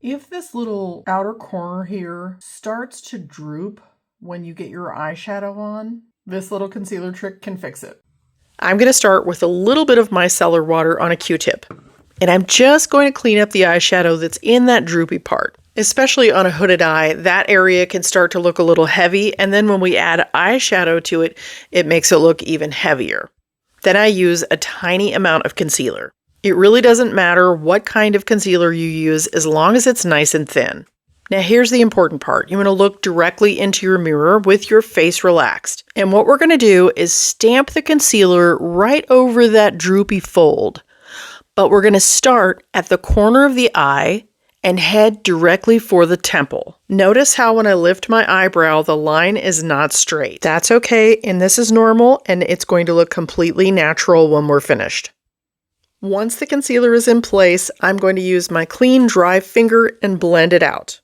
If this little outer corner here starts to droop when you get your eyeshadow on, this little concealer trick can fix it. I'm going to start with a little bit of micellar water on a Q-tip. And I'm just going to clean up the eyeshadow that's in that droopy part. Especially on a hooded eye, that area can start to look a little heavy, and then when we add eyeshadow to it, it makes it look even heavier. Then I use a tiny amount of concealer. It really doesn't matter what kind of concealer you use as long as it's nice and thin. Now here's the important part. You want to look directly into your mirror with your face relaxed. And what we're going to do is stamp the concealer right over that droopy fold. But we're going to start at the corner of the eye and head directly for the temple. Notice how when I lift my eyebrow, the line is not straight. That's okay, and this is normal, and it's going to look completely natural when we're finished. Once the concealer is in place, I'm going to use my clean, dry finger and blend it out.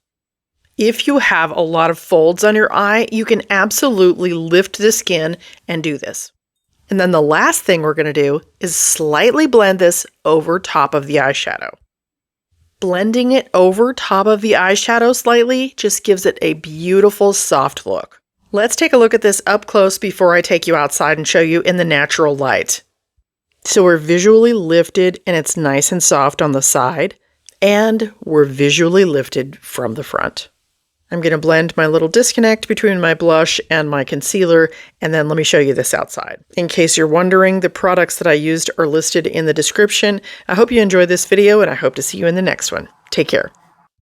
If you have a lot of folds on your eye, you can absolutely lift the skin and do this. And then the last thing we're going to do is slightly blend this over top of the eyeshadow. Blending it over top of the eyeshadow slightly just gives it a beautiful soft look. Let's take a look at this up close before I take you outside and show you in the natural light. So we're visually lifted and it's nice and soft on the side, and we're visually lifted from the front. I'm going to blend my little disconnect between my blush and my concealer, and then let me show you this outside. In case you're wondering, the products that I used are listed in the description. I hope you enjoyed this video, and I hope to see you in the next one. Take care.